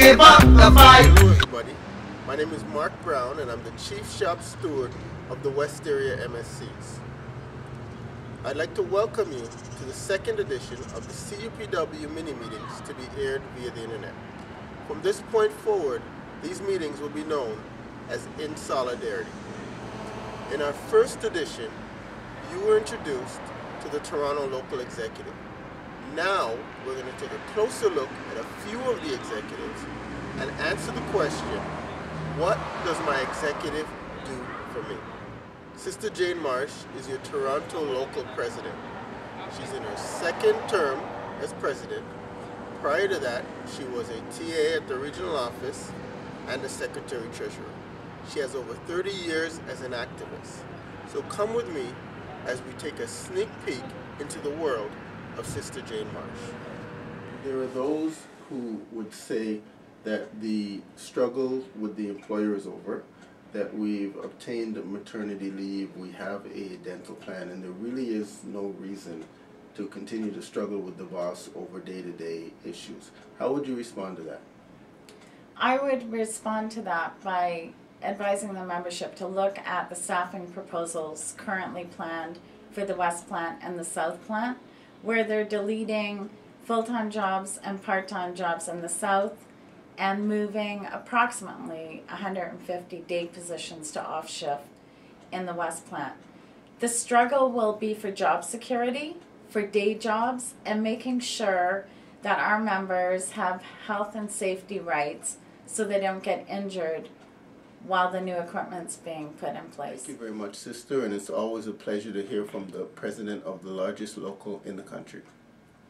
give up the fight. Hello everybody, my name is Mark Brown and I'm the Chief Shop Steward of the West Area MSCs. I'd like to welcome you to the second edition of the CUPW mini meetings to be aired via the internet. From this point forward, these meetings will be known as In Solidarity. In our first edition, you were introduced to the Toronto Local Executive. Now, we're going to take a closer look at a few of the executives and answer the question, what does my executive do for me? Sister Jane Marsh is your Toronto Local President. She's in her second term as President. Prior to that, she was a TA at the regional office and a Secretary-Treasurer. She has over 30 years as an activist. So come with me as we take a sneak peek into the world of Sister Jane Marsh. There are those who would say that the struggle with the employer is over, that we've obtained maternity leave, we have a dental plan, and there really is no reason to continue to struggle with the boss over day-to-day issues. How would you respond to that? I would respond to that by advising the membership to look at the staffing proposals currently planned for the West Plant and the South Plant, where they're deleting full-time jobs and part-time jobs in the South and moving approximately 150 day positions to off-shift in the West Plant. The struggle will be for job security, for day jobs, and making sure that our members have health and safety rights so they don't get injured while the new equipment's being put in place. Thank you very much, Sister, and it's always a pleasure to hear from the president of the largest local in the country.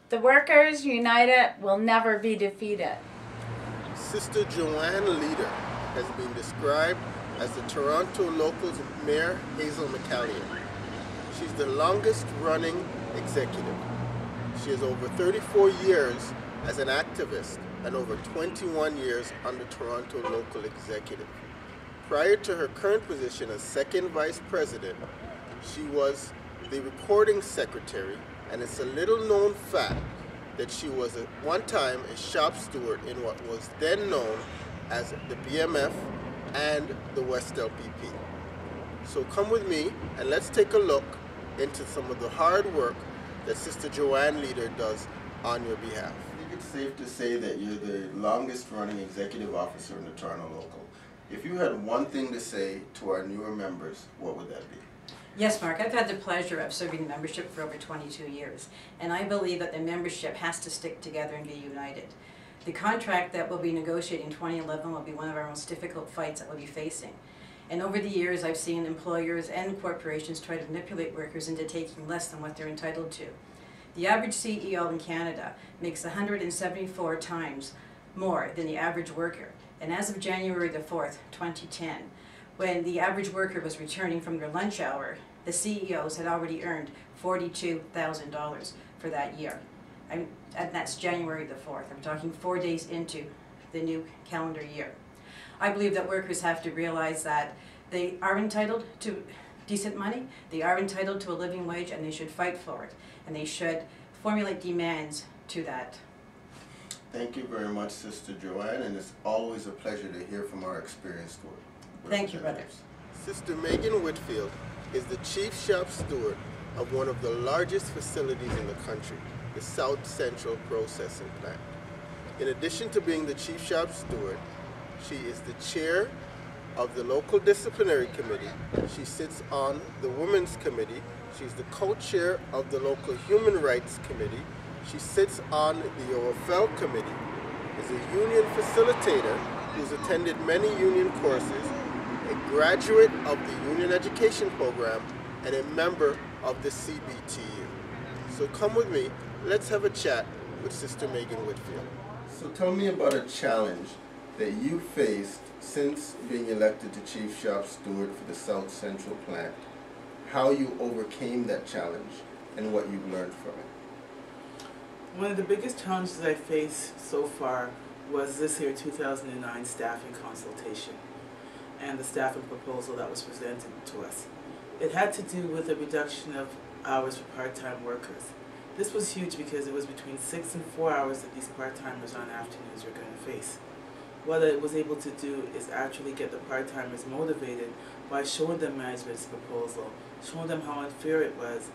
The workers united will never be defeated. Sister Joanne Leader has been described as the Toronto Local's Mayor Hazel McCallion. She's the longest running executive. She has over 34 years as an activist and over 21 years on the Toronto Local Executive. Prior to her current position as second vice president, she was the recording secretary, and it's a little known fact that she was at one time a shop steward in what was then known as the BMF and the West LPP. So come with me and let's take a look into some of the hard work that Sister Joanne Leader does on your behalf. I think it's safe to say that you're the longest running executive officer in the Toronto Local. If you had one thing to say to our newer members, what would that be? Yes, Mark, I've had the pleasure of serving the membership for over 22 years, and I believe that the membership has to stick together and be united. The contract that we'll be negotiating in 2011 will be one of our most difficult fights that we'll be facing. And over the years, I've seen employers and corporations try to manipulate workers into taking less than what they're entitled to. The average CEO in Canada makes 174 times more than the average worker. And as of January the 4th, 2010, when the average worker was returning from their lunch hour, the CEOs had already earned $42,000 for that year. And that's January the 4th. I'm talking 4 days into the new calendar year. I believe that workers have to realize that they are entitled to decent money, they are entitled to a living wage, and they should fight for it. And they should formulate demands to that. Thank you very much, Sister Joanne, and it's always a pleasure to hear from our experienced work. Thank you, brothers. Sister Megan Whitfield is the Chief Shop Steward of one of the largest facilities in the country, the South Central Processing Plant. In addition to being the Chief Shop Steward, she is the chair of the local disciplinary committee. She sits on the Women's Committee. She's the co-chair of the local Human Rights Committee. She sits on the OFL committee, is a union facilitator who's attended many union courses, a graduate of the Union Education Program, and a member of the CBTU. So come with me, let's have a chat with Sister Megan Whitfield. So tell me about a challenge that you faced since being elected to Chief Shop Steward for the South Central Plant, how you overcame that challenge, and what you've learned from it. One of the biggest challenges I faced so far was this year 2009 staffing consultation and the staffing proposal that was presented to us. It had to do with a reduction of hours for part-time workers. This was huge because it was between 6 and 4 hours that these part-timers on afternoons were going to face. what I was able to do is actually get the part-timers motivated by showing them management's proposal, showing them how unfair it was,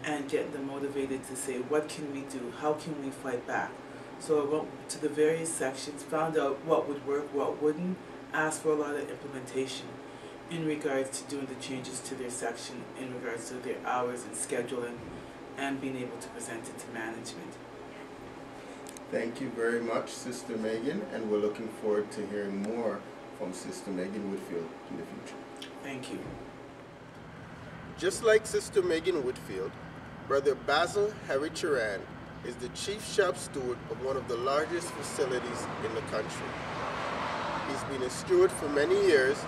and getting them motivated to say, what can we do? How can we fight back? So I went to the various sections, found out what would work, what wouldn't, asked for a lot of implementation in regards to doing the changes to their section, in regards to their hours and scheduling, and being able to present it to management. Thank you very much, Sister Megan, and we're looking forward to hearing more from Sister Megan Whitfield in the future. Thank you. Just like Sister Megan Whitfield, Brother Basil Harry Turan is the Chief Shop Steward of one of the largest facilities in the country. He's been a steward for many years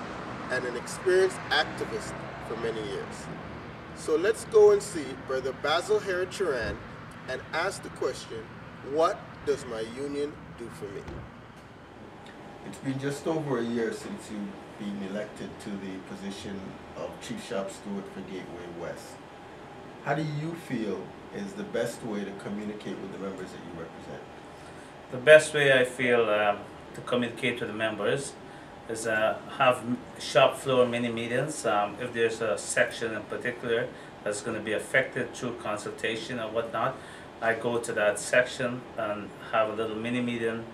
and an experienced activist for many years. So let's go and see Brother Basil Harry Turan and ask the question, what does my union do for me? It's been just over a year since you've been elected to the position of Chief Shop Steward for Gateway West. How do you feel is the best way to communicate with the members that you represent? The best way I feel to communicate with the members is have shop floor mini meetings. If there's a section in particular that's going to be affected through consultation or whatnot, I go to that section and have a little mini meeting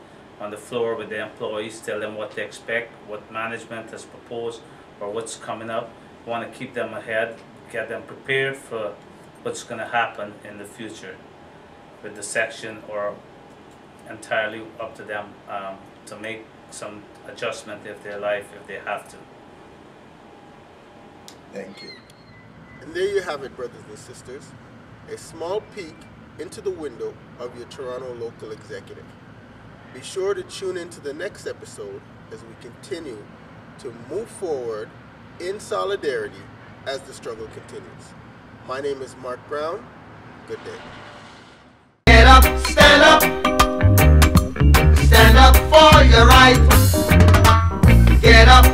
on the floor with the employees, tell them what they expect, what management has proposed, or what's coming up. I want to keep them ahead, get them prepared for what's going to happen in the future with the section, or entirely up to them to make some adjustment if they like, if they have to. Thank you. And there you have it, brothers and sisters, a small peek into the window of your Toronto Local Executive. Be sure to tune into the next episode as we continue to move forward in solidarity as the struggle continues. My name is Mark Brown. Good day. Get up, stand up for your right. Get up.